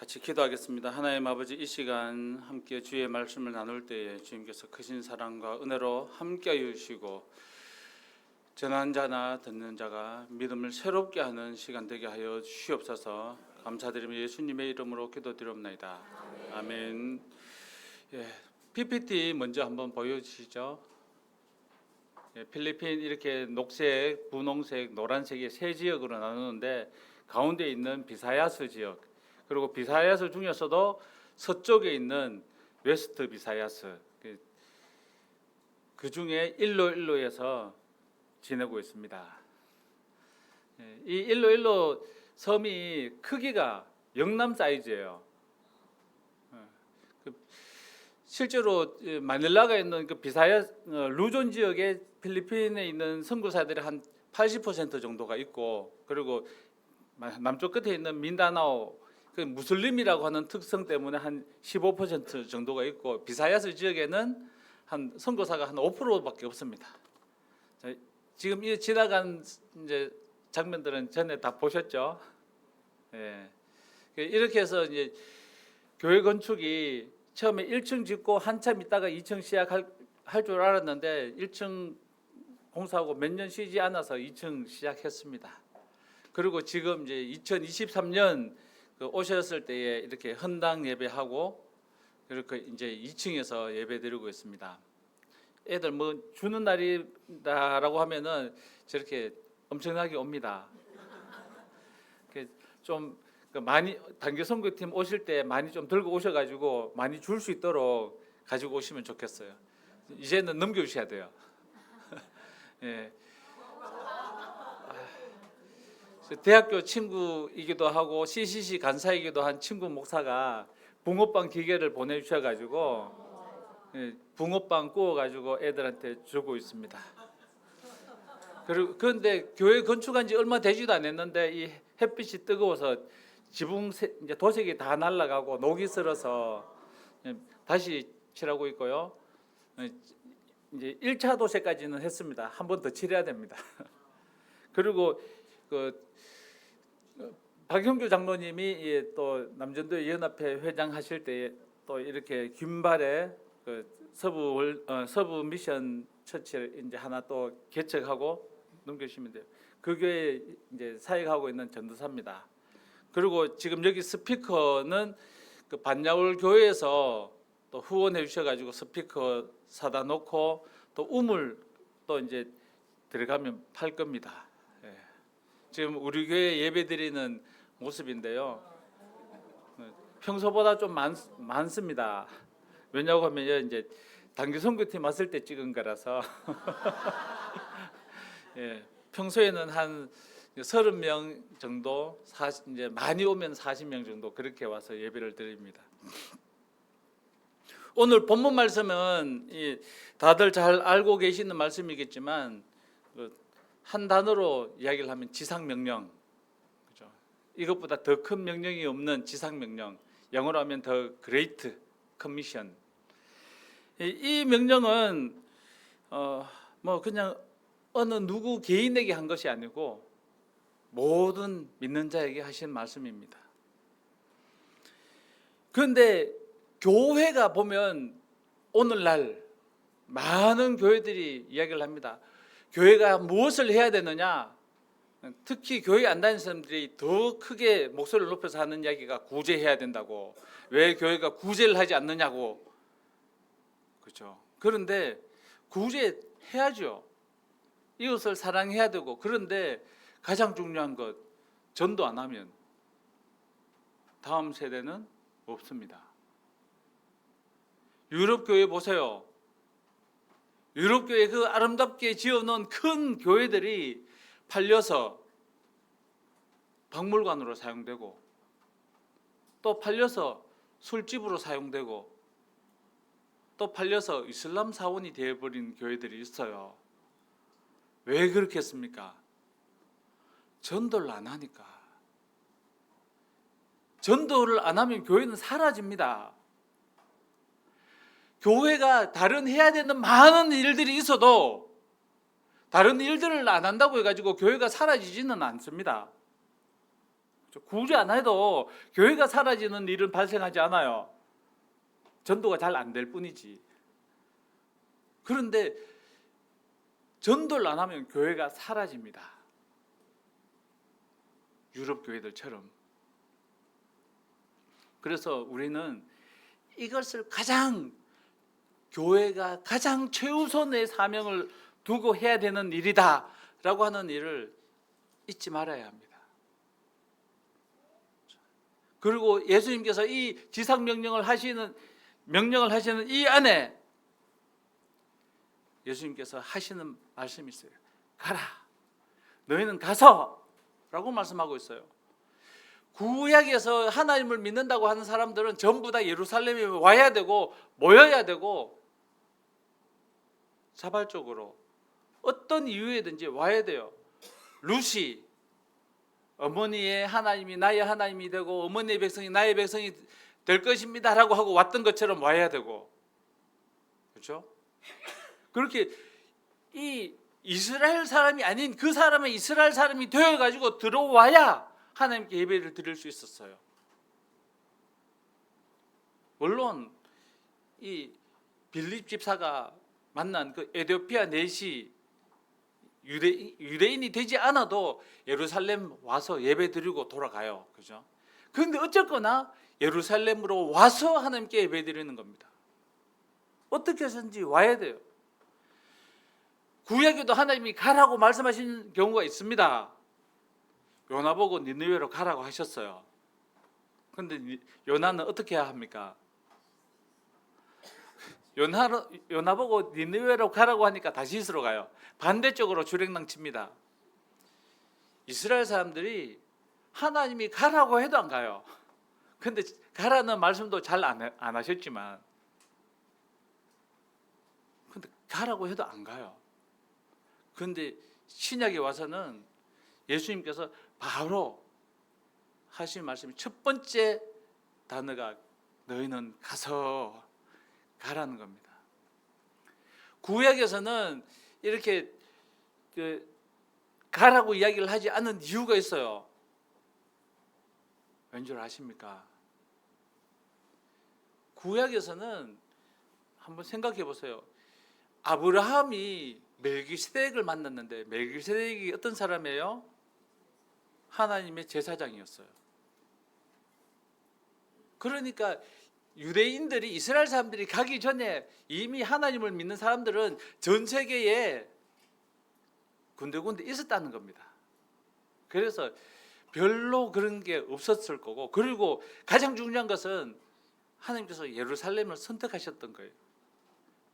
같이 기도하겠습니다. 하나님 아버지, 이 시간 함께 주의 말씀을 나눌 때에 주님께서 크신 사랑과 은혜로 함께하여 주시고 전하는 자나 듣는 자가 믿음을 새롭게 하는 시간 되게 하여 주시옵소서. 감사드리며 예수님의 이름으로 기도드리옵나이다. 아멘. PPT 먼저 한번 보여주시죠. 필리핀 이렇게 녹색, 분홍색, 노란색의 세 지역으로 나누는데 가운데 있는 비사야스 지역, 그리고 비사야스 중에서도 서쪽에 있는 웨스트 비사야스, 그 중에 일로일로에서 지내고 있습니다. 이 일로일로 섬이 크기가 영남 사이즈예요. 실제로 마닐라가 있는 그 비사야스 루존 지역에 필리핀에 있는 선교사들이 한 80% 정도가 있고, 그리고 남쪽 끝에 있는 민다나오, 그 무슬림이라고 하는 특성 때문에 한 15% 정도가 있고, 비사야스 지역에는 한 선교사가 한 5%밖에 없습니다. 자, 지금 이 지나간 이제 장면들은 전에 다 보셨죠? 예. 이렇게 해서 이제 교회 건축이 처음에 1층 짓고 한참 있다가 2층 시작할 줄 알았는데 1층 공사하고 몇 년 쉬지 않아서 2층 시작했습니다. 그리고 지금 이제 2023년 오셨을 때에 이렇게 헌당 예배하고 그렇게 이제 2층에서 예배드리고 있습니다. 애들 뭐 주는 날이다라고 하면은 저렇게 엄청나게 옵니다. 좀 많이 단기 선교팀 오실 때 많이 좀 들고 오셔가지고 많이 줄 수 있도록 가지고 오시면 좋겠어요. 이제는 넘겨주셔야 돼요. 예. 대학교 친구이기도 하고 CCC 간사이기도 한 친구 목사가 붕어빵 기계를 보내주셔가지고 붕어빵 구워가지고 애들한테 주고 있습니다. 그런데 교회 건축한 지 얼마 되지도 않았는데 이 햇빛이 뜨거워서 지붕 이제 도색이 다 날아가고 녹이 슬어서 다시 칠하고 있고요. 이제 1차 도색까지는 했습니다. 한 번 더 칠해야 됩니다. 그리고 박형규 장로님이 또 남전도 연합회 회장하실 때 또 이렇게 균발에 서부 미션 처치를 이제 하나 또 개척하고 넘겨주시면 돼요. 그 교회 이제 사역하고 있는 전도사입니다. 그리고 지금 여기 스피커는 그 반야울 교회에서 또 후원해 주셔가지고 스피커 사다 놓고 또 우물 또 이제 들어가면 팔 겁니다. 예. 지금 우리 교회 예배드리는 모습인데요. 평소보다 좀 많습니다. 왜냐고 하면 이제 단기 선교팀 왔을 때 찍은 거라서 예. 평소에는 한 30명 정도, 이제 많이 오면 40명 정도 그렇게 와서 예배를 드립니다. 오늘 본문 말씀은 다들 잘 알고 계시는 말씀이겠지만 한 단어로 이야기를 하면 지상명령, 그죠? 이것보다 더 큰 명령이 없는 지상명령, 영어로 하면 더 Great Commission. 이 명령은 뭐 그냥 어느 누구 개인에게 한 것이 아니고 모든 믿는 자에게 하신 말씀입니다. 그런데 교회가 보면 오늘날 많은 교회들이 이야기를 합니다. 교회가 무엇을 해야 되느냐? 특히 교회 안 다니는 사람들이 더 크게 목소리를 높여서 하는 이야기가 구제해야 된다고. 왜 교회가 구제를 하지 않느냐고. 그렇죠. 그런데 구제해야죠. 이웃을 사랑해야 되고. 그런데 가장 중요한 것, 전도 안 하면 다음 세대는 없습니다. 유럽 교회 보세요. 유럽 교회 그 아름답게 지어놓은 큰 교회들이 팔려서 박물관으로 사용되고 또 팔려서 술집으로 사용되고 또 팔려서 이슬람 사원이 되어버린 교회들이 있어요. 왜 그렇겠습니까? 전도를 안 하니까. 전도를 안 하면 교회는 사라집니다. 교회가 다른 해야 되는 많은 일들이 있어도 다른 일들을 안 한다고 해가지고 교회가 사라지지는 않습니다. 구제 안 해도 교회가 사라지는 일은 발생하지 않아요. 전도가 잘 안 될 뿐이지. 그런데 전도를 안 하면 교회가 사라집니다. 유럽 교회들처럼. 그래서 우리는 이것을 교회가 가장 최우선의 사명을 두고 해야 되는 일이다라고 하는 일을 잊지 말아야 합니다. 그리고 예수님께서 이 지상 명령을 하시는 이 안에 예수님께서 하시는 말씀이 있어요. 가라. 너희는 가서 라고 말씀하고 있어요. 구약에서 하나님을 믿는다고 하는 사람들은 전부 다 예루살렘에 와야 되고 모여야 되고 자발적으로 어떤 이유에든지 와야 돼요. 루시, 어머니의 하나님이 나의 하나님이 되고 어머니의 백성이 나의 백성이 될 것입니다 라고 하고 왔던 것처럼 와야 되고, 그렇죠? 그렇게 이 이스라엘 사람이 아닌 그 사람은 이스라엘 사람이 되어가지고 들어와야 하나님께 예배를 드릴 수 있었어요. 물론 이 빌립 집사가 만난 그 에티오피아 내시 유대인이 되지 않아도 예루살렘 와서 예배 드리고 돌아가요. 그죠? 그런데 어쨌거나 예루살렘으로 와서 하나님께 예배 드리는 겁니다. 어떻게 해서든지 와야 돼요. 구약에도 하나님이 가라고 말씀하신 경우가 있습니다. 요나 보고 니느웨로 가라고 하셨어요. 그런데 요나는 어떻게 해야 합니까? 요나 보고 니느웨로 가라고 하니까 다시스로 가요. 반대쪽으로 주랭랑 칩니다. 이스라엘 사람들이 하나님이 가라고 해도 안 가요. 근데 가라는 말씀도 잘 안 하셨지만, 근데 가라고 해도 안 가요. 그런데 신약에 와서는 예수님께서 바로 하신 말씀이 첫 번째 단어가 너희는 가서 가라는 겁니다. 구약에서는 이렇게 가라고 이야기를 하지 않은 이유가 있어요. 왠지 아십니까? 구약에서는 한번 생각해 보세요. 아브라함이 멜기세덱을 만났는데 멜기세덱이 어떤 사람이에요? 하나님의 제사장이었어요. 그러니까 유대인들이 이스라엘 사람들이 가기 전에 이미 하나님을 믿는 사람들은 전 세계에 군데군데 있었다는 겁니다. 그래서 별로 그런 게 없었을 거고, 그리고 가장 중요한 것은 하나님께서 예루살렘을 선택하셨던 거예요.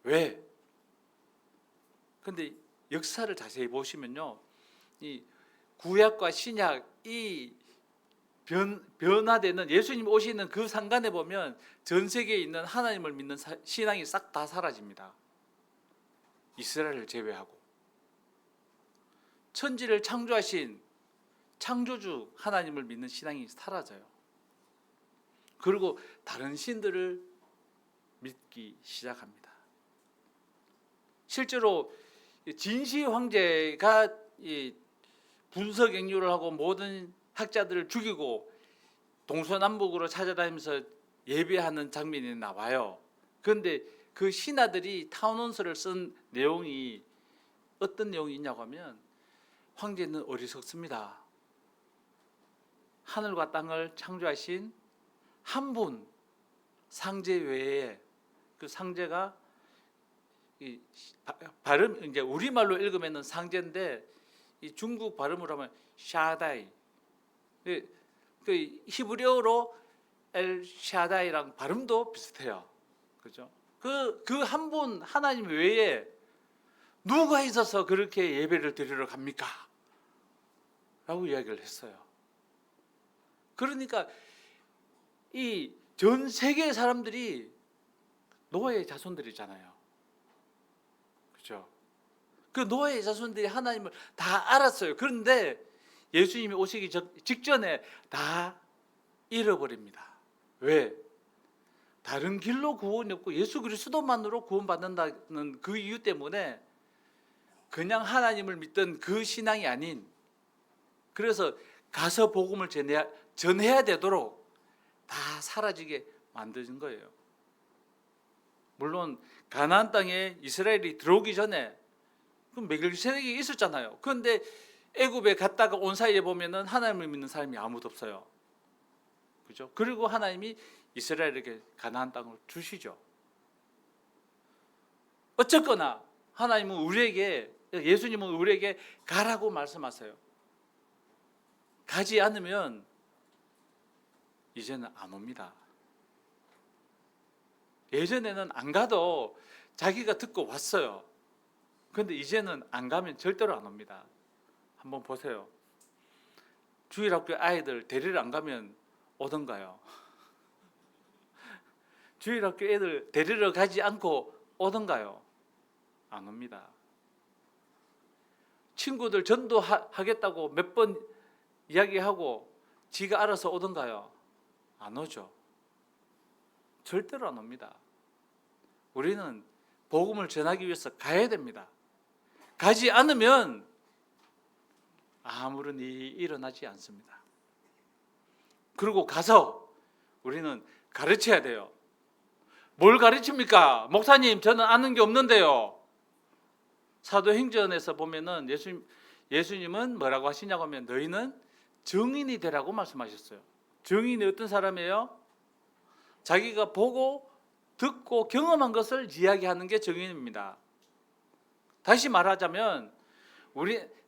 왜? 근데 역사를 자세히 보시면요, 이 구약과 신약 이 변화되는 예수님 오시는 그 상간에 보면 전 세계에 있는 하나님을 믿는 신앙이 싹 다 사라집니다. 이스라엘을 제외하고. 천지를 창조하신 창조주 하나님을 믿는 신앙이 사라져요. 그리고 다른 신들을 믿기 시작합니다. 실제로 진시 황제가 분석행유를 하고 모든 학자들을 죽이고 동서남북으로 찾아다니면서 예배하는 장면이 나와요. 그런데 그 신하들이 탄원서를 쓴 내용이 어떤 내용이 있냐고 하면, 황제는 어리석습니다. 하늘과 땅을 창조하신 한 분 상제 외에, 그 상제가 이 발음 이제 우리말로 읽으면은 상제인데 이 중국 발음으로 하면 샤다이, 그 히브리어로 엘 샤다이랑 발음도 비슷해요. 그죠? 그 한 분 하나님 외에 누가 있어서 그렇게 예배를 드리러 갑니까? 라고 이야기를 했어요. 그러니까 이 전 세계 사람들이 노아의 자손들이잖아요. 그죠? 그 노아의 자손들이 하나님을 다 알았어요. 그런데 예수님이 오시기 직전에 다 잃어버립니다. 왜? 다른 길로 구원이 없고 예수 그리스도만으로 구원받는다는 그 이유 때문에 그냥 하나님을 믿던 그 신앙이 아닌, 그래서 가서 복음을 전해야 되도록 다 사라지게 만드는 거예요. 물론 가나안 땅에 이스라엘이 들어오기 전에 그 멜기세덱이 있었잖아요. 그런데 애굽에 갔다가 온 사이에 보면은 하나님을 믿는 사람이 아무도 없어요. 그죠? 그리고 하나님이 이스라엘에게 가나안 땅을 주시죠. 어쨌거나 하나님은 우리에게, 예수님은 우리에게 가라고 말씀하세요. 가지 않으면 이제는 안 옵니다. 예전에는 안 가도 자기가 듣고 왔어요. 그런데 이제는 안 가면 절대로 안 옵니다. 한번 보세요. 주일학교 아이들 데리러 안 가면 오던가요? 주일학교 애들 데리러 가지 않고 오던가요? 안 옵니다. 친구들 전도하겠다고 몇 번 이야기하고 지가 알아서 오던가요? 안 오죠. 절대로 안 옵니다. 우리는 복음을 전하기 위해서 가야 됩니다. 가지 않으면 아무런 일이 일어나지 않습니다. 그리고 가서 우리는 가르쳐야 돼요. 뭘 가르칩니까? 목사님, 저는 아는 게 없는데요. 사도행전에서 보면은 예수님은 뭐라고 하시냐고 하면 너희는 증인이 되라고 말씀하셨어요. 증인이 어떤 사람이에요? 자기가 보고 듣고 경험한 것을 이야기하는 게 증인입니다. 다시 말하자면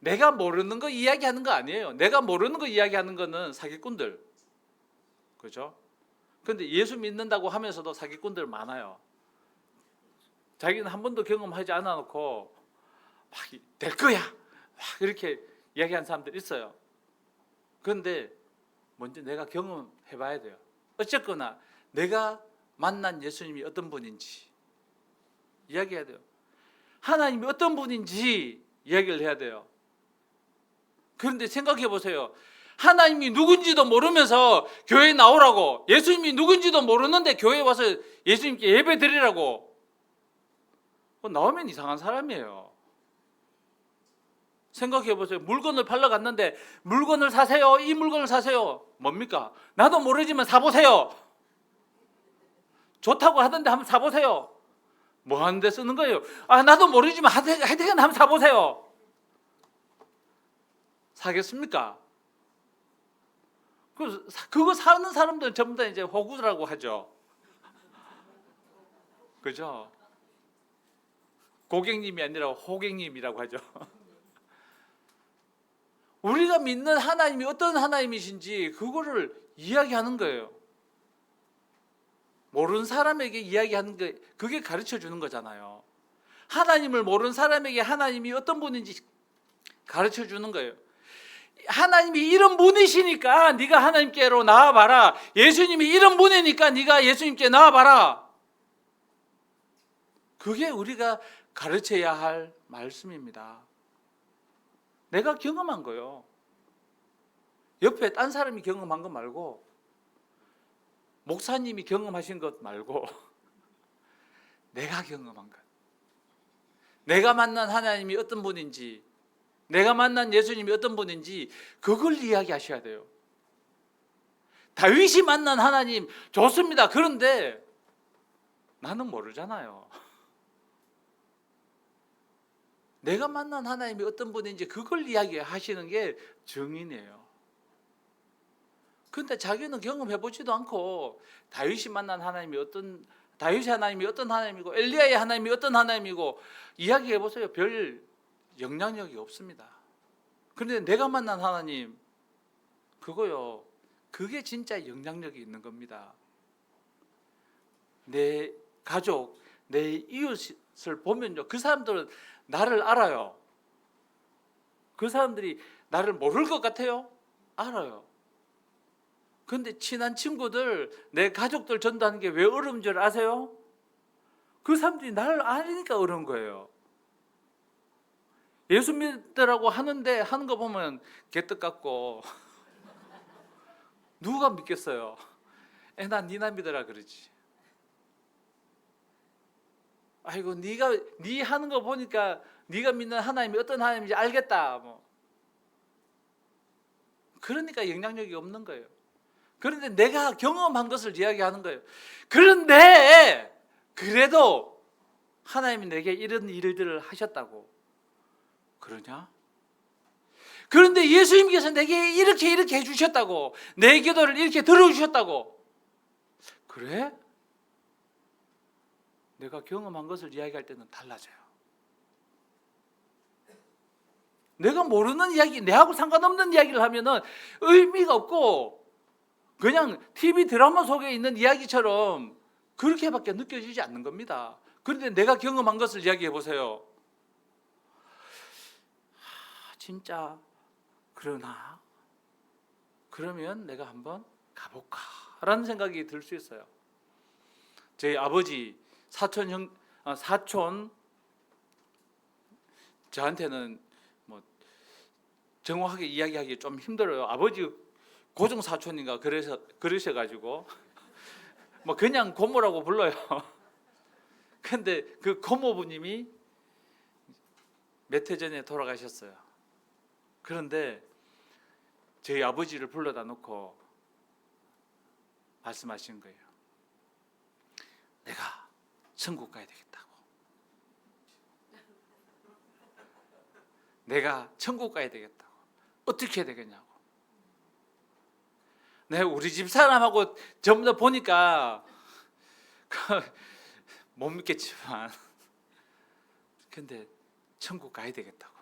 내가 모르는 거 이야기하는 거 아니에요. 내가 모르는 거 이야기하는 거는 사기꾼들. 그죠? 근데 예수 믿는다고 하면서도 사기꾼들 많아요. 자기는 한 번도 경험하지 않아 놓고 막 될 거야. 막 이렇게 이야기하는 사람들 있어요. 그런데 먼저 내가 경험해 봐야 돼요. 어쨌거나 내가 만난 예수님이 어떤 분인지 이야기해야 돼요. 하나님이 어떤 분인지 이야기를 해야 돼요. 그런데 생각해 보세요. 하나님이 누군지도 모르면서 교회에 나오라고, 예수님이 누군지도 모르는데 교회에 와서 예수님께 예배 드리라고 나오면 이상한 사람이에요. 생각해 보세요. 물건을 팔러 갔는데 물건을 사세요. 이 물건을 사세요. 뭡니까? 나도 모르지만 사보세요. 좋다고 하던데 한번 사보세요. 뭐 하는데 쓰는 거예요? 나도 모르지만 하여튼 한번 사보세요. 사겠습니까? 그거 사는 사람들은 전부 다 이제 호구라고 하죠. 그죠? 고객님이 아니라 호객님이라고 하죠. 우리가 믿는 하나님이 어떤 하나님이신지 그거를 이야기하는 거예요. 모르는 사람에게 이야기하는 게 그게 가르쳐 주는 거잖아요. 하나님을 모르는 사람에게 하나님이 어떤 분인지 가르쳐 주는 거예요. 하나님이 이런 분이시니까 네가 하나님께로 나와봐라. 예수님이 이런 분이니까 네가 예수님께 나와봐라. 그게 우리가 가르쳐야 할 말씀입니다. 내가 경험한 거요. 옆에 딴 사람이 경험한 것 말고, 목사님이 경험하신 것 말고 내가 경험한 것. 내가 만난 하나님이 어떤 분인지, 내가 만난 예수님이 어떤 분인지 그걸 이야기하셔야 돼요. 다윗이 만난 하나님 좋습니다. 그런데 나는 모르잖아요. 내가 만난 하나님이 어떤 분인지 그걸 이야기하시는 게 증인이에요. 그런데 자기는 경험해 보지도 않고 다윗이 만난 하나님이 다윗의 하나님이 어떤 하나님이고 엘리야의 하나님이 어떤 하나님이고 이야기해 보세요. 별 영향력이 없습니다. 그런데 내가 만난 하나님 그거요. 그게 진짜 영향력이 있는 겁니다. 내 가족, 내 이웃을 보면요. 그 사람들은 나를 알아요. 그 사람들이 나를 모를 것 같아요? 알아요. 그런데 친한 친구들, 내 가족들 전도하는 게 왜 어려운 줄 아세요? 그 사람들이 나를 아니까 어려운 거예요. 예수 믿으라고 하는데 하는 거 보면 개떡 같고 누가 믿겠어요? 난 니나 믿으라 그러지. 아이고 네 하는 거 보니까 네가 믿는 하나님이 어떤 하나님인지 알겠다. 뭐. 그러니까 영향력이 없는 거예요. 그런데 내가 경험한 것을 이야기하는 거예요. 그런데 그래도 하나님이 내게 이런 일들을 하셨다고 그러냐? 그런데 예수님께서 내게 이렇게 해주셨다고, 내 기도를 이렇게 들어주셨다고 그래? 내가 경험한 것을 이야기할 때는 달라져요. 내가 모르는 이야기, 내하고 상관없는 이야기를 하면은 의미가 없고 그냥 TV 드라마 속에 있는 이야기처럼 그렇게밖에 느껴지지 않는 겁니다. 그런데 내가 경험한 것을 이야기해 보세요. 진짜 그러나? 그러면 내가 한번 가볼까? 라는 생각이 들 수 있어요. 저희 아버지 사촌 저한테는 뭐 정확하게 이야기하기 좀 힘들어요. 아버지 고정 사촌인가 그러셔가지고 뭐 그냥 고모라고 불러요. 근데 그 고모부님이 몇 해 전에 돌아가셨어요. 그런데 저희 아버지를 불러다 놓고 말씀하신 거예요. 내가 천국 가야 되겠다고. 내가 천국 가야 되겠다고. 어떻게 해야 되겠냐고. 내가 우리 집 사람하고 전부 다 보니까 못 믿겠지만 근데 천국 가야 되겠다고.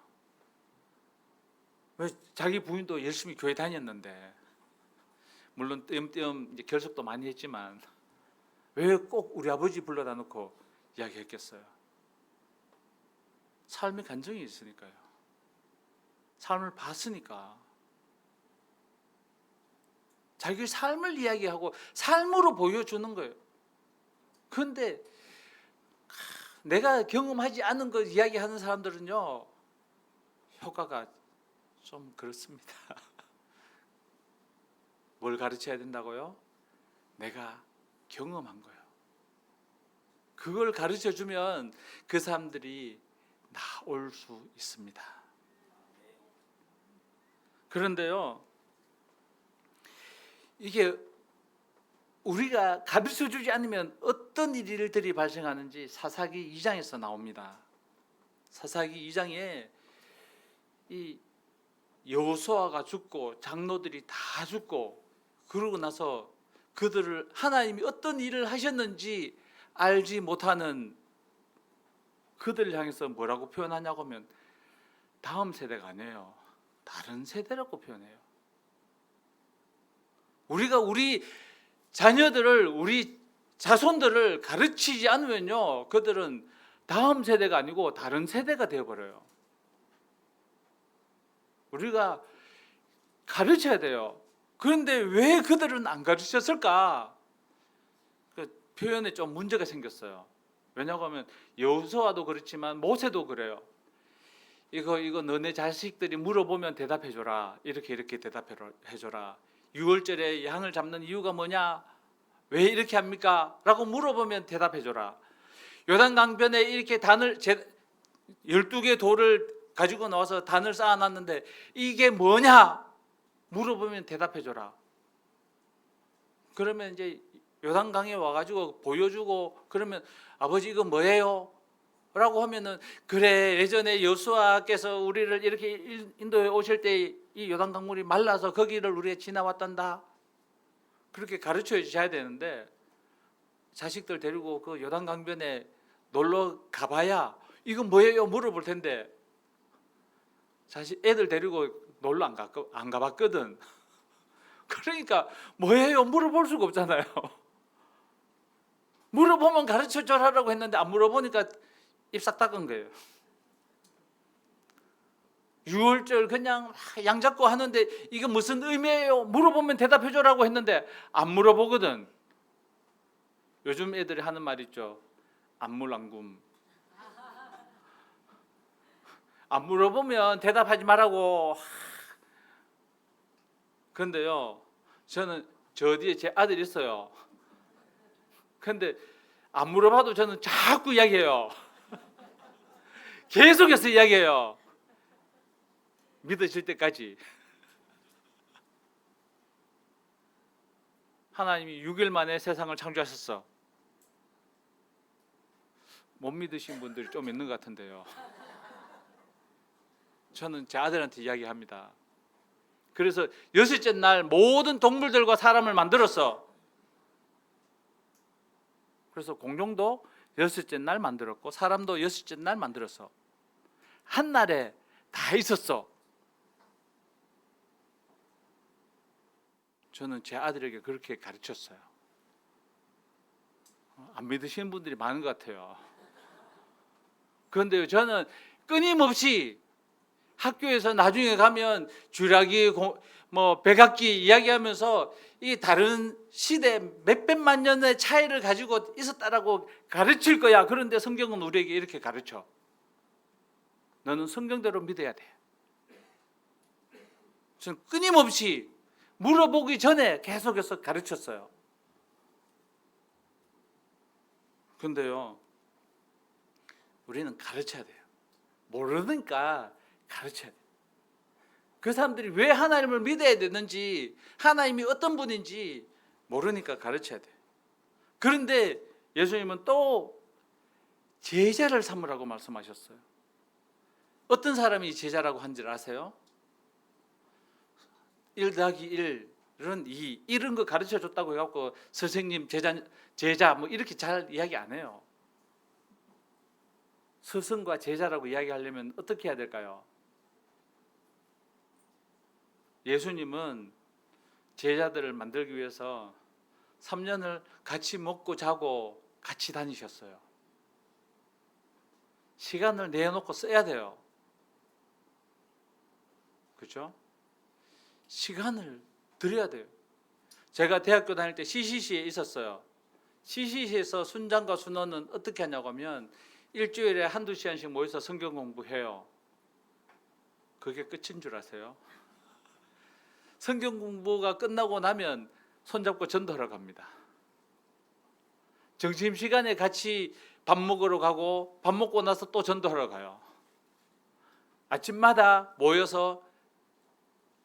왜 자기 부인도 열심히 교회 다녔는데 물론 띄엄띄엄 이제 결석도 많이 했지만 왜 꼭 우리 아버지 불러다 놓고 이야기했겠어요? 삶의 간증이 있으니까요. 삶을 봤으니까. 자기 삶을 이야기하고 삶으로 보여주는 거예요. 그런데 내가 경험하지 않은 걸 이야기하는 사람들은요, 효과가 좀 그렇습니다. 뭘 가르쳐야 된다고요? 내가 경험한 거예요. 그걸 가르쳐 주면 그 사람들이 나올 수 있습니다. 그런데요, 이게 우리가 가르쳐 주지 않으면 어떤 일들이 발생하는지 사사기 2장에서 나옵니다. 사사기 2장에 이 여호수아가 죽고 장로들이 다 죽고 그러고 나서 그들을 하나님이 어떤 일을 하셨는지 알지 못하는 그들을 향해서 뭐라고 표현하냐고 하면 다음 세대가 아니에요. 다른 세대라고 표현해요. 우리가 우리 자녀들을, 우리 자손들을 가르치지 않으면요, 그들은 다음 세대가 아니고 다른 세대가 되어버려요. 우리가 가르쳐야 돼요. 그런데 왜 그들은 안 가르쳤을까? 그 표현에 좀 문제가 생겼어요. 왜냐고 하면 여호수아도 그렇지만 모세도 그래요. 이거 너네 자식들이 물어보면 대답해줘라. 이렇게 대답해줘라. 6월절에 양을 잡는 이유가 뭐냐? 왜 이렇게 합니까? 라고 물어보면 대답해줘라. 요단강변에 이렇게 12개의 돌을 가지고 나와서 단을 쌓아놨는데 이게 뭐냐? 물어보면 대답해줘라. 그러면 이제 요단강에 와가지고 보여주고 그러면 아버지 이거 뭐예요? 라고 하면은 그래 예전에 여호수아께서 우리를 이렇게 인도에 오실 때 이 요단강물이 말라서 거기를 우리가 지나왔단다. 그렇게 가르쳐 주셔야 되는데 자식들 데리고 그 요단강변에 놀러 가봐야 이거 뭐예요? 물어볼 텐데 애들 데리고 놀러 안 가봤거든. 그러니까 뭐예요? 물어볼 수가 없잖아요. 물어보면 가르쳐 줘라라고 했는데 안 물어보니까 입 싹 닦은 거예요. 6월절 그냥 양 잡고 하는데 이게 무슨 의미예요? 물어보면 대답해 줘라고 했는데 안 물어보거든. 요즘 애들이 하는 말 있죠. 안물안금. 안 물어보면 대답하지 말라고. 그런데요, 저는 저 뒤에 제 아들이 있어요. 근데 안 물어봐도 저는 자꾸 이야기해요. 계속해서 이야기해요. 믿어질 때까지. 하나님이 6일 만에 세상을 창조하셨어. 못 믿으신 분들이 좀 있는 것 같은데요. 저는 제 아들한테 이야기합니다. 그래서 여섯째 날 모든 동물들과 사람을 만들었어. 그래서 공룡도 여섯째 날 만들었고 사람도 여섯째 날 만들었어. 한 날에 다 있었어. 저는 제 아들에게 그렇게 가르쳤어요. 안 믿으시는 분들이 많은 것 같아요. 그런데 저는 끊임없이 학교에서 나중에 가면 쥐라기, 백악기 이야기하면서 이 다른 시대 몇백만 년의 차이를 가지고 있었다라고 가르칠 거야. 그런데 성경은 우리에게 이렇게 가르쳐. 너는 성경대로 믿어야 돼. 저는 끊임없이 물어보기 전에 계속해서 가르쳤어요. 근데요, 우리는 가르쳐야 돼요. 모르니까 가르쳐야 돼요. 그 사람들이 왜 하나님을 믿어야 되는지, 하나님이 어떤 분인지 모르니까 가르쳐야 돼요. 그런데 예수님은 또 제자를 삼으라고 말씀하셨어요. 어떤 사람이 제자라고 한 줄 아세요? 1 더하기 1은 2 이런 거 가르쳐 줬다고 해갖고 선생님, 제자 뭐 이렇게 잘 이야기 안 해요. 스승과 제자라고 이야기하려면 어떻게 해야 될까요? 예수님은 제자들을 만들기 위해서 3년을 같이 먹고 자고 같이 다니셨어요. 시간을 내놓고 써야 돼요. 그렇죠? 시간을 드려야 돼요. 제가 대학교 다닐 때 CCC에 있었어요. CCC에서 순장과 순원은 어떻게 하냐고 하면 일주일에 한두 시간씩 모여서 성경 공부해요. 그게 끝인 줄 아세요? 성경 공부가 끝나고 나면 손잡고 전도하러 갑니다. 점심시간에 같이 밥 먹으러 가고 밥 먹고 나서 또 전도하러 가요. 아침마다 모여서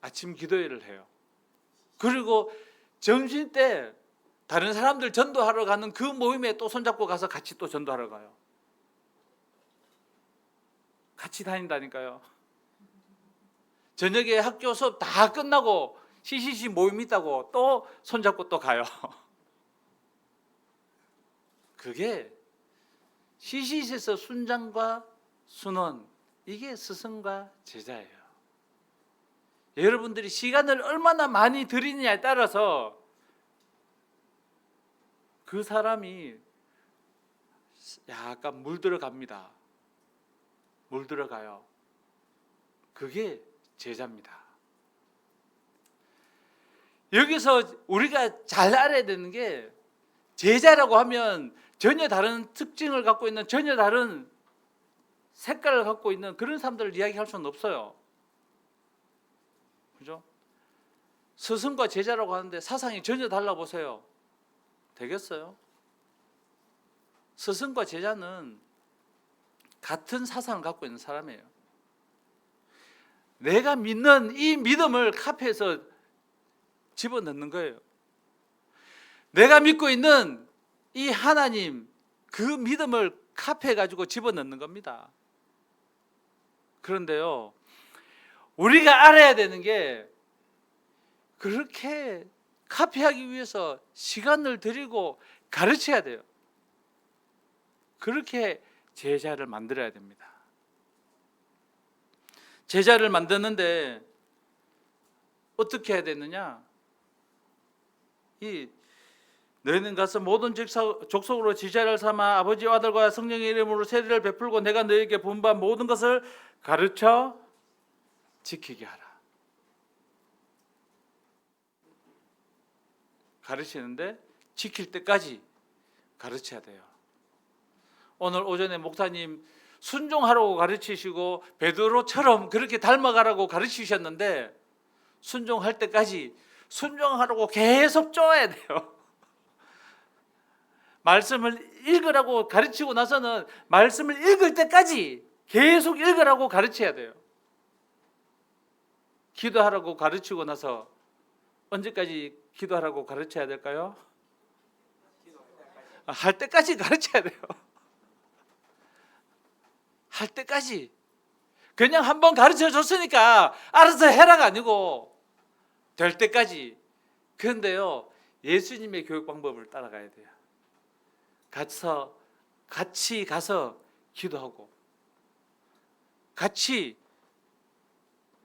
아침 기도회를 해요. 그리고 점심 때 다른 사람들 전도하러 가는 그 모임에 또 손잡고 가서 같이 또 전도하러 가요. 같이 다닌다니까요. 저녁에 학교 수업 다 끝나고 CCC 모임 있다고 또 손잡고 또 가요. 그게 CCC에서 순장과 순원, 이게 스승과 제자예요. 여러분들이 시간을 얼마나 많이 들이느냐에 따라서 그 사람이 약간 물들어갑니다. 물들어가요. 그게 제자입니다. 여기서 우리가 잘 알아야 되는 게 제자라고 하면 전혀 다른 특징을 갖고 있는, 전혀 다른 색깔을 갖고 있는 그런 사람들을 이야기할 수는 없어요. 그죠? 스승과 제자라고 하는데 사상이 전혀 달라 보세요. 되겠어요? 스승과 제자는 같은 사상을 갖고 있는 사람이에요. 내가 믿는 이 믿음을 카페에서 집어넣는 거예요. 내가 믿고 있는 이 하나님, 그 믿음을 카페에 가지고 집어넣는 겁니다. 그런데요, 우리가 알아야 되는 게 그렇게 카피하기 위해서 시간을 들이고 가르쳐야 돼요. 그렇게 제자를 만들어야 됩니다. 제자를 만드는데 어떻게 해야 되느냐? 너희는 가서 모든 족속으로 제자를 삼아 아버지와 아들과 성령의 이름으로 세례를 베풀고 내가 너희에게 분부한 모든 것을 가르쳐 지키게 하라. 가르치는데 지킬 때까지 가르쳐야 돼요. 오늘 오전에 목사님 순종하라고 가르치시고 베드로처럼 그렇게 닮아가라고 가르치셨는데 순종할 때까지 순종하라고 계속 쪼아야 돼요. 말씀을 읽으라고 가르치고 나서는 말씀을 읽을 때까지 계속 읽으라고 가르쳐야 돼요. 기도하라고 가르치고 나서 언제까지 기도하라고 가르쳐야 될까요? 할 때까지 가르쳐야 돼요. 할 때까지. 그냥 한번 가르쳐 줬으니까 알아서 해라가 아니고 될 때까지. 그런데요, 예수님의 교육 방법을 따라가야 돼요. 같이 가서 기도하고, 같이,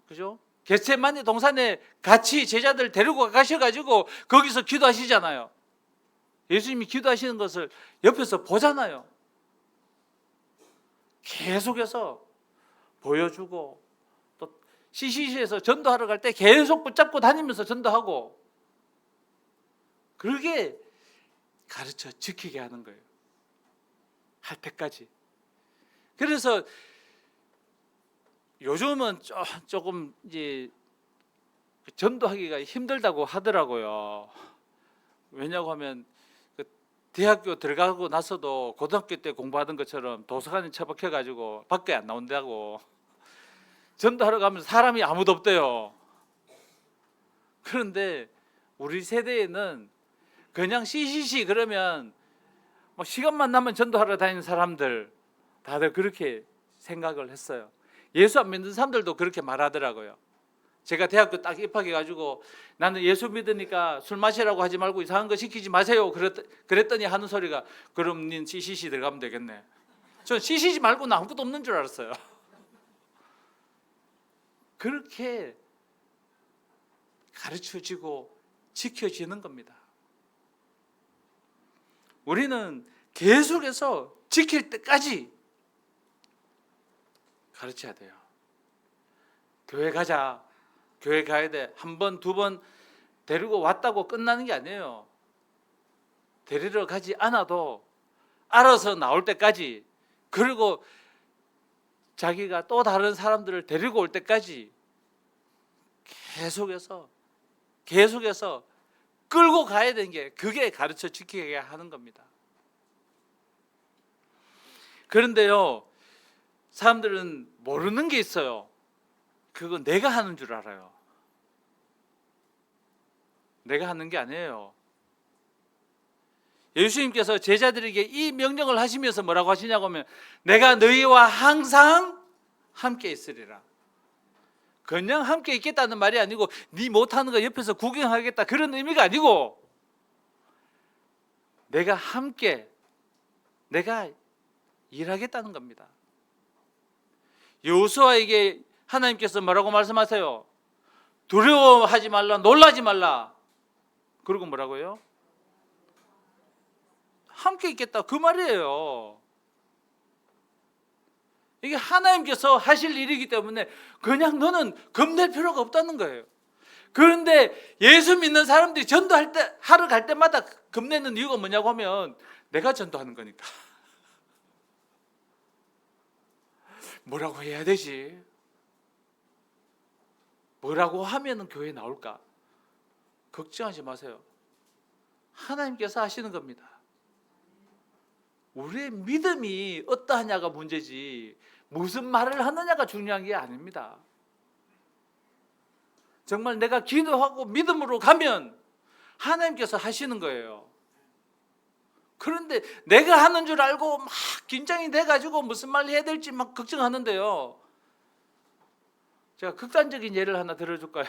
그죠? 겟세마네 동산에 같이 제자들 데리고 가셔가지고 거기서 기도하시잖아요. 예수님이 기도하시는 것을 옆에서 보잖아요. 계속해서 보여주고, 또 CCC에서 전도하러 갈 때 계속 붙잡고 다니면서 전도하고, 그러게 가르쳐 지키게 하는 거예요. 할 때까지. 그래서 요즘은 조금 이제 전도하기가 힘들다고 하더라고요. 왜냐고 하면 대학교 들어가고 나서도 고등학교 때 공부하던 것처럼 도서관에 처박혀가지고 밖에 안 나온다고. 전도하러 가면 사람이 아무도 없대요. 그런데 우리 세대에는 그냥 CCC 그러면 뭐 시간만 나면 전도하러 다니는 사람들, 다들 그렇게 생각을 했어요. 예수 안 믿는 사람들도 그렇게 말하더라고요. 제가 대학교 딱 입학해가지고 나는 예수 믿으니까 술 마시라고 하지 말고 이상한 거 시키지 마세요 그랬더니 하는 소리가, 그럼 닌 CCC 들어가면 되겠네. 전 CCC 말고는 아무것도 없는 줄 알았어요. 그렇게 가르쳐지고 지켜지는 겁니다. 우리는 계속해서 지킬 때까지 가르쳐야 돼요. 교회 가자, 교회 가야 돼. 한 번, 두 번 데리고 왔다고 끝나는 게 아니에요. 데리러 가지 않아도 알아서 나올 때까지, 그리고 자기가 또 다른 사람들을 데리고 올 때까지 계속해서 끌고 가야 되는 게, 그게 가르쳐 지키게 하는 겁니다. 그런데요, 사람들은 모르는 게 있어요. 그건 내가 하는 줄 알아요. 내가 하는 게 아니에요. 예수님께서 제자들에게 이 명령을 하시면서 뭐라고 하시냐고 하면, 내가 너희와 항상 함께 있으리라. 그냥 함께 있겠다는 말이 아니고 네 못하는 거 옆에서 구경하겠다 그런 의미가 아니고, 내가 함께, 내가 일하겠다는 겁니다. 여호수아에게 하나님께서 뭐라고 말씀하세요? 두려워하지 말라, 놀라지 말라. 그리고 뭐라고요? 함께 있겠다, 그 말이에요. 이게 하나님께서 하실 일이기 때문에 그냥 너는 겁낼 필요가 없다는 거예요. 그런데 예수 믿는 사람들이 전도할 때, 하러 갈 때마다 겁내는 이유가 뭐냐고 하면, 내가 전도하는 거니까. 뭐라고 해야 되지? 뭐라고 하면 교회에 나올까? 걱정하지 마세요. 하나님께서 하시는 겁니다. 우리의 믿음이 어떠하냐가 문제지 무슨 말을 하느냐가 중요한 게 아닙니다. 정말 내가 기도하고 믿음으로 가면 하나님께서 하시는 거예요. 그런데 내가 하는 줄 알고 막 긴장이 돼가지고 무슨 말 해야 될지 막 걱정하는데요. 제가 극단적인 예를 하나 들어줄까요?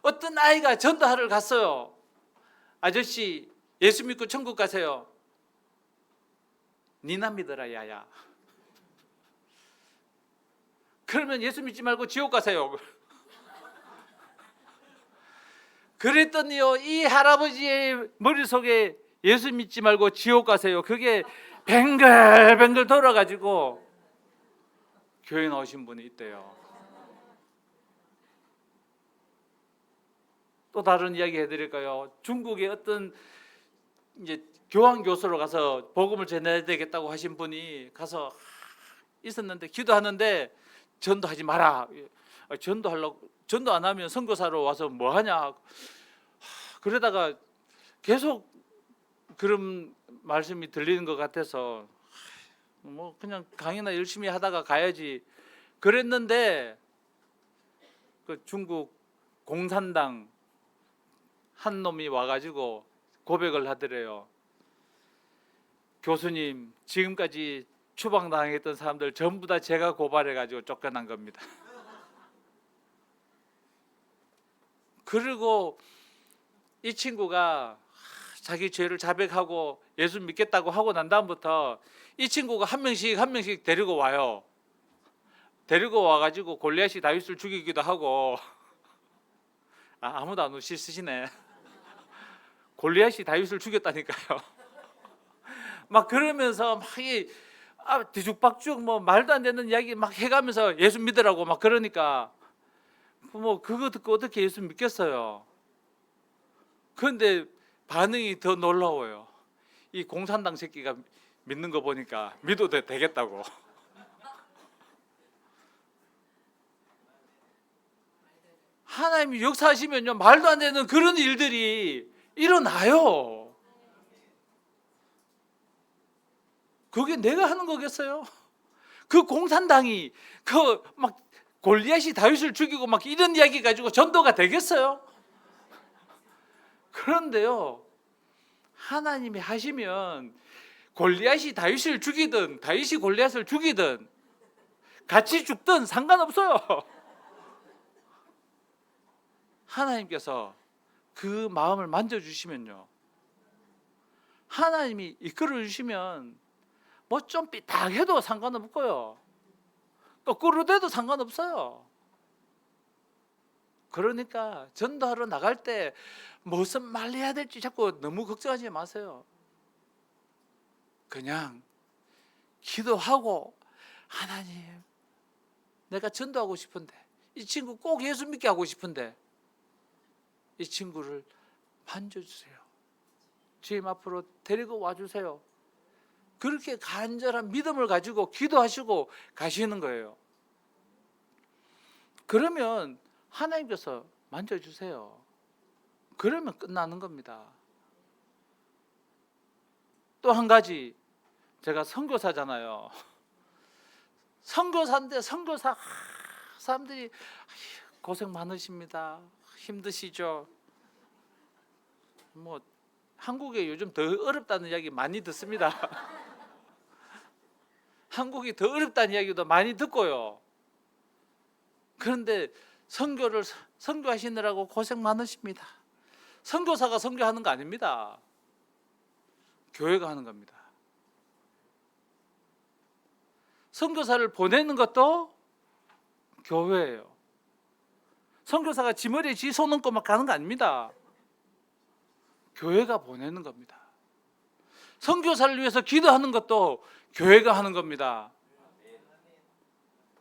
어떤 아이가 전도하러 갔어요. 아저씨, 예수 믿고 천국 가세요. 니나 믿어라 야야. 그러면 예수 믿지 말고 지옥 가세요. 그랬더니요, 이 할아버지의 머릿속에 예수 믿지 말고 지옥 가세요, 그게 뱅글뱅글 돌아가지고 교회 나오신 분이 있대요. 또 다른 이야기 해드릴까요? 중국의 어떤 이제 교황 교수로 가서 복음을 전해야 되겠다고 하신 분이 가서 있었는데, 기도하는데 전도하지 마라. 전도 안 하면 선교사로 와서 뭐 하냐. 그러다가 계속 그런 말씀이 들리는 것 같아서 뭐 그냥 강의나 열심히 하다가 가야지 그랬는데, 그 중국 공산당 한 놈이 와가지고 고백을 하더래요. 교수님, 지금까지 추방당했던 사람들 전부 다 제가 고발해가지고 쫓겨난 겁니다. 그리고 이 친구가 자기 죄를 자백하고 예수 믿겠다고 하고 난 다음부터 이 친구가 한 명씩 데리고 와요. 데리고 와가지고 골리앗이 다윗을 죽이기도 하고. 아무도 안 웃으시네. 골리앗이 다윗을 죽였다니까요. 막 그러면서 막 뒤죽박죽 뭐 말도 안 되는 이야기 막 해가면서 예수 믿으라고 막 그러니까 뭐 그거 듣고 어떻게 예수 믿겠어요. 그런데 반응이 더 놀라워요. 이 공산당 새끼가 믿는 거 보니까 믿어도 되겠다고. 하나님이 역사하시면요, 말도 안 되는 그런 일들이 일어나요. 그게 내가 하는 거겠어요? 그 공산당이 그 막 골리앗이 다윗을 죽이고 막 이런 이야기 가지고 전도가 되겠어요? 그런데요, 하나님이 하시면 골리앗이 다윗을 죽이든 다윗이 골리앗을 죽이든 같이 죽든 상관없어요. 하나님께서 그 마음을 만져주시면요, 하나님이 이끌어 주시면 뭐 좀 삐딱해도 상관없고요, 거꾸로 돼도 상관없어요. 그러니까 전도하러 나갈 때 무슨 말 해야 될지 자꾸 너무 걱정하지 마세요. 그냥 기도하고, 하나님, 내가 전도하고 싶은데, 이 친구 꼭 예수 믿게 하고 싶은데 이 친구를 만져주세요. 주님 앞으로 데리고 와주세요. 그렇게 간절한 믿음을 가지고 기도하시고 가시는 거예요. 그러면 하나님께서 만져주세요. 그러면 끝나는 겁니다. 또 한 가지, 제가 선교사잖아요. 선교사인데 선교사 사람들이 고생 많으십니다. 힘드시죠? 뭐 한국에 요즘 더 어렵다는 이야기 많이 듣습니다. 한국이 더 어렵다는 이야기도 많이 듣고요. 그런데 선교하시느라고 고생 많으십니다. 선교사가 선교하는 거 아닙니다. 교회가 하는 겁니다. 선교사를 보내는 것도 교회예요. 선교사가 지 머리에 지 손 얹고 막 가는 거 아닙니다. 교회가 보내는 겁니다. 선교사를 위해서 기도하는 것도 교회가 하는 겁니다.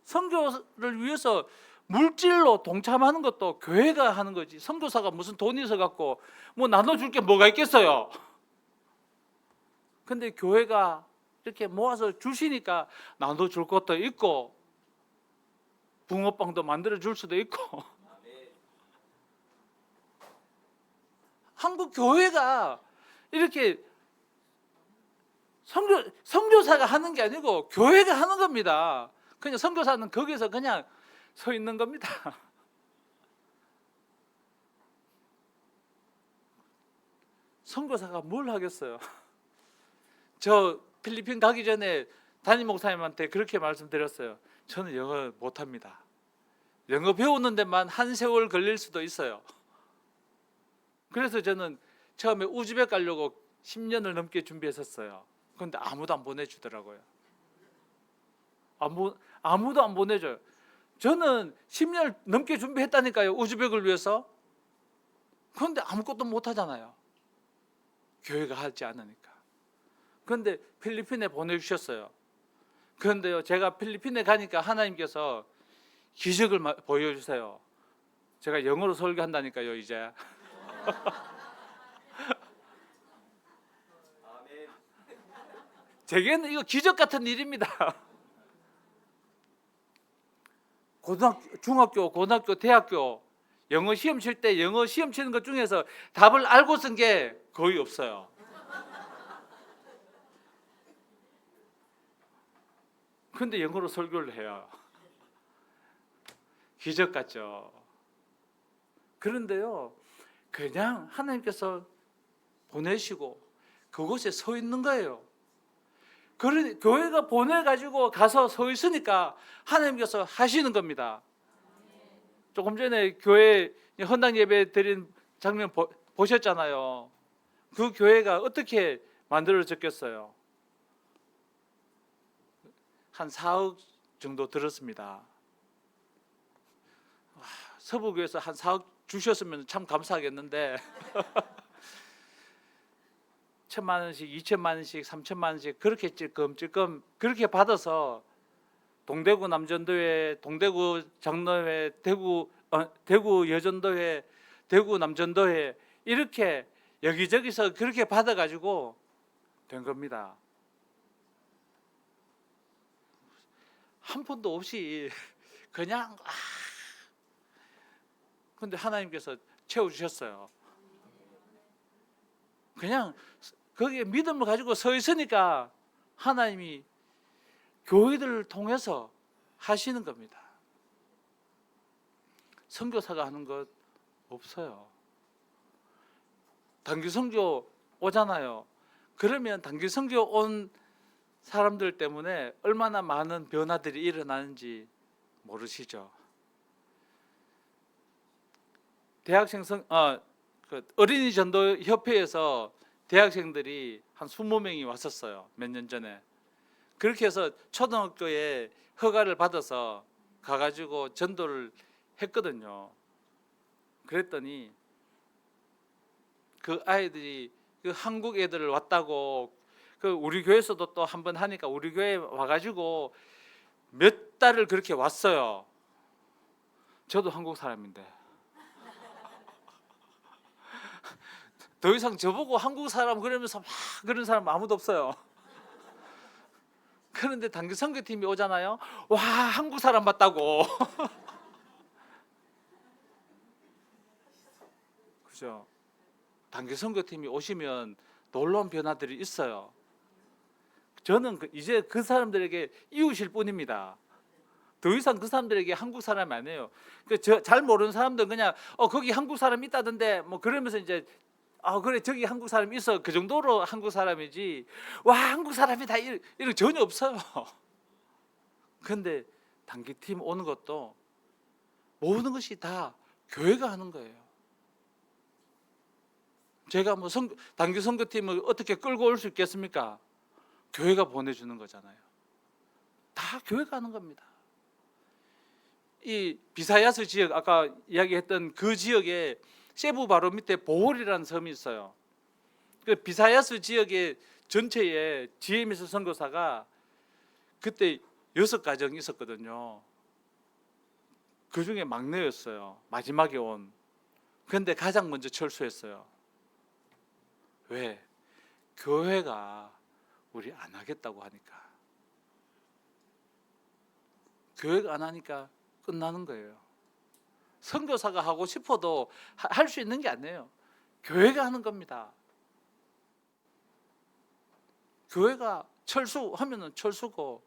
선교를 위해서 물질로 동참하는 것도 교회가 하는 거지. 선교사가 무슨 돈이 있어 갖고 뭐 나눠줄 게 뭐가 있겠어요. 근데 교회가 이렇게 모아서 주시니까 나눠줄 것도 있고 붕어빵도 만들어 줄 수도 있고. 한국 교회가 이렇게 선교사가 하는 게 아니고 교회가 하는 겁니다. 그냥 선교사는 거기서 그냥 서 있는 겁니다. 선교사가 뭘 하겠어요? 저 필리핀 가기 전에 담임 목사님한테 그렇게 말씀드렸어요. 저는 영어 못합니다. 영어 배우는 데만 한 세월 걸릴 수도 있어요. 그래서 저는 처음에 우즈벡 가려고 10년을 넘게 준비했었어요. 그런데 아무도 안 보내주더라고요. 아무도 안 보내줘요. 저는 10년 넘게 준비했다니까요, 우즈벡을 위해서. 그런데 아무것도 못하잖아요, 교회가 하지 않으니까. 그런데 필리핀에 보내주셨어요. 그런데요, 제가 필리핀에 가니까 하나님께서 기적을 보여주세요. 제가 영어로 설교한다니까요, 이제. 제게는 이거 기적 같은 일입니다. 중학교, 고등학교, 대학교 영어 시험 칠 때 영어 시험 치는 것 중에서 답을 알고 쓴 게 거의 없어요. 근데 영어로 설교를 해요. 기적 같죠. 그런데요, 그냥 하나님께서 보내시고 그곳에 서 있는 거예요. 그런 교회가 보내가지고 가서 서 있으니까 하나님께서 하시는 겁니다. 조금 전에 교회 헌당 예배 드린 장면 보셨잖아요. 그 교회가 어떻게 만들어졌겠어요? 한 4억 정도 들었습니다. 서부교회에서 한 4억 주셨으면 참 감사하겠는데 1,000만 원씩, 2,000만 원씩, 3,000만 원씩 그렇게 찔끔찔끔 그렇게 받아서 동대구 남전도회, 동대구 장로회, 대구 여전도회, 대구 남전도회 이렇게 여기저기서 그렇게 받아가지고 된 겁니다. 한 푼도 없이 그냥 근데 하나님께서 채워주셨어요. 그냥 거기에 믿음을 가지고 서 있으니까 하나님이 교회들을 통해서 하시는 겁니다. 선교사가 하는 것 없어요. 단기 선교 오잖아요. 그러면 단기 선교 온 사람들 때문에 얼마나 많은 변화들이 일어나는지 모르시죠? 대학생 어린이 전도 협회에서 대학생들이 한 20명이 왔었어요. 몇 년 전에. 그렇게 해서 초등학교에 허가를 받아서 가가지고 전도를 했거든요. 그랬더니 그 아이들이 그 한국 애들을 왔다고 그 우리 교회에서도 또 한 번 하니까 우리 교회에 와가지고 몇 달을 그렇게 왔어요. 저도 한국 사람인데 더 이상 저보고 한국 사람 그러면서 막 그런 사람 아무도 없어요. 그런데 단기 선교팀이 오잖아요. 와, 한국 사람 맞다고. 그죠? 단기 선교팀이 오시면 놀라운 변화들이 있어요. 저는 이제 그 사람들에게 이웃일 뿐입니다. 더 이상 그 사람들에게 한국 사람이 아니에요. 잘 모르는 사람들은 그냥 거기 한국 사람 있다던데 뭐 그러면서 이제 그래 저기 한국 사람이 있어 그 정도로 한국 사람이지 와 한국 사람이다 이런 전혀 없어요. 그런데 단기팀 오는 것도 모든 것이 다 교회가 하는 거예요. 제가 뭐 단기 선교팀을 어떻게 끌고 올 수 있겠습니까? 교회가 보내주는 거잖아요. 다 교회가 하는 겁니다. 이 비사야스 지역 아까 이야기했던 그 지역에 세부 바로 밑에 보홀이라는 섬이 있어요. 그 비사야스 지역의 전체에 GMS 선교사가 그때 6가정이 있었거든요. 그 중에 막내였어요. 마지막에 온. 그런데 가장 먼저 철수했어요. 왜? 교회가 우리 안 하겠다고 하니까. 교회가 안 하니까 끝나는 거예요. 선교사가 하고 싶어도 할 수 있는 게 아니에요. 교회가 하는 겁니다. 교회가 철수하면은 철수고.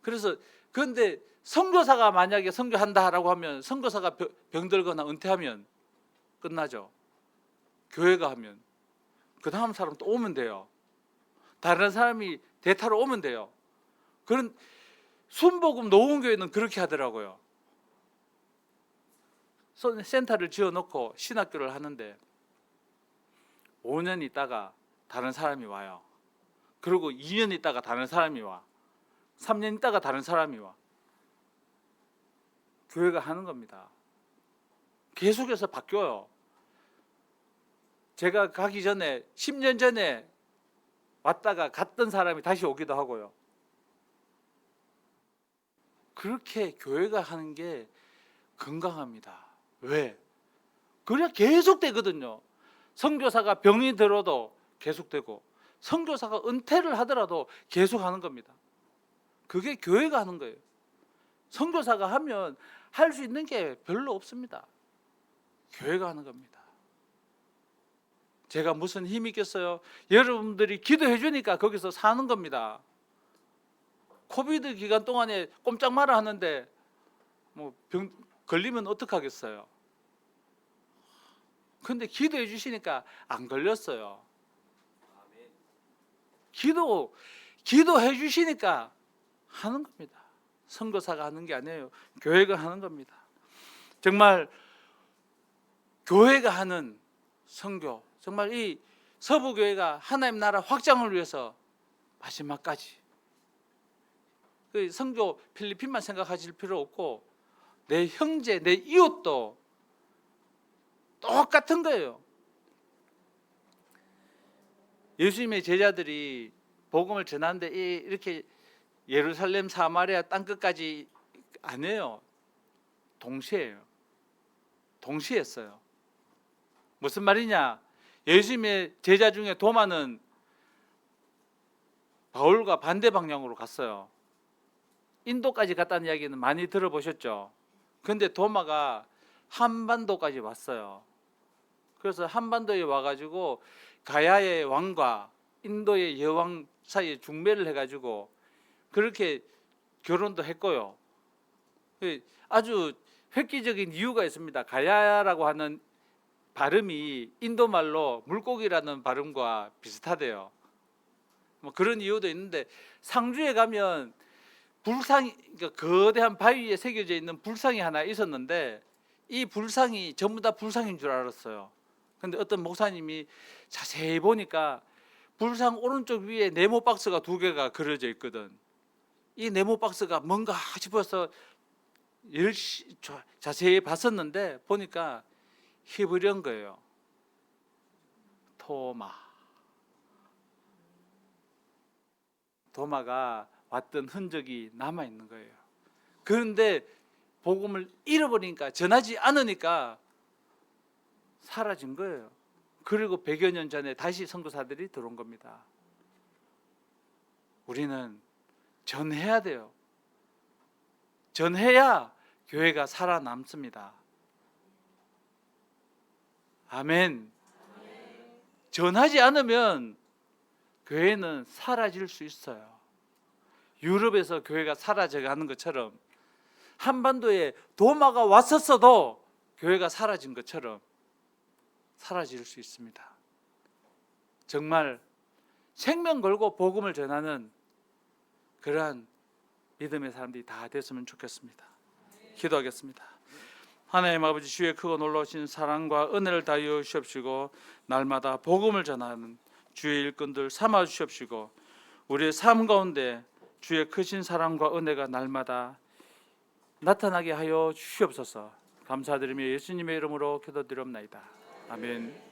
그래서 그런데 선교사가 만약에 선교한다라고 하면 선교사가 병들거나 은퇴하면 끝나죠. 교회가 하면 그 다음 사람 또 오면 돼요. 다른 사람이 대타로 오면 돼요. 그런 순복음 노원교회는 그렇게 하더라고요. 센터를 지어놓고 신학교를 하는데 5년 있다가 다른 사람이 와요. 그리고 2년 있다가 다른 사람이 와. 3년 있다가 다른 사람이 와. 교회가 하는 겁니다. 계속해서 바뀌어요. 제가 가기 전에 10년 전에 왔다가 갔던 사람이 다시 오기도 하고요. 그렇게 교회가 하는 게 건강합니다. 왜? 그래야 계속 되거든요. 선교사가 병이 들어도 계속되고 선교사가 은퇴를 하더라도 계속 하는 겁니다. 그게 교회가 하는 거예요. 선교사가 하면 할 수 있는 게 별로 없습니다. 교회가 하는 겁니다. 제가 무슨 힘이 있겠어요? 여러분들이 기도해 주니까 거기서 사는 겁니다. 코비드 기간 동안에 꼼짝 마라 하는데 뭐 병 걸리면 어떡하겠어요? 근데 기도해 주시니까 안 걸렸어요. 기도해 주시니까 하는 겁니다. 선교사가 하는 게 아니에요. 교회가 하는 겁니다. 정말 교회가 하는 선교, 정말 이 서부교회가 하나님 나라 확장을 위해서 마지막까지 그 선교 필리핀만 생각하실 필요 없고 내 형제, 내 이웃도 똑같은 거예요. 예수님의 제자들이 복음을 전하는데 이렇게 예루살렘, 사마리아 땅끝까지 안 해요. 동시에요. 동시에 했어요. 무슨 말이냐? 예수님의 제자 중에 도마는 바울과 반대 방향으로 갔어요. 인도까지 갔다는 이야기는 많이 들어보셨죠? 근데 도마가 한반도까지 왔어요. 그래서 한반도에 와가지고 가야의 왕과 인도의 여왕 사이에 중매를 해가지고 그렇게 결혼도 했고요. 아주 획기적인 이유가 있습니다. 가야라고 하는 발음이 인도말로 물고기라는 발음과 비슷하대요. 뭐 그런 이유도 있는데 상주에 가면 불상이, 그러니까 거대한 바위에 새겨져 있는 불상이 하나 있었는데 이 불상이 전부 다 불상인 줄 알았어요. 근데 어떤 목사님이 자세히 보니까 불상 오른쪽 위에 네모 박스가 2개가 그려져 있거든. 이 네모 박스가 뭔가 싶어서 자세히 봤었는데 보니까 히브리어인 거예요. 도마가 왔던 흔적이 남아 있는 거예요. 그런데 복음을 잃어버리니까, 전하지 않으니까 사라진 거예요. 그리고 100여 년 전에 다시 선교사들이 들어온 겁니다. 우리는 전해야 돼요. 전해야 교회가 살아남습니다. 아멘. 전하지 않으면 교회는 사라질 수 있어요. 유럽에서 교회가 사라져가는 것처럼 한반도에 도마가 왔었어도 교회가 사라진 것처럼 사라질 수 있습니다. 정말 생명 걸고 복음을 전하는 그러한 믿음의 사람들이 다 됐으면 좋겠습니다. 기도하겠습니다. 하나님 아버지, 주의 크고 놀라우신 사랑과 은혜를 다하여 주시옵시고 날마다 복음을 전하는 주의 일꾼들 삼아 주시옵시고 우리의 삶 가운데 주의 크신 사랑과 은혜가 날마다 나타나게 하여 주시옵소서. 감사드리며 예수님의 이름으로 기도드리옵나이다. 아멘.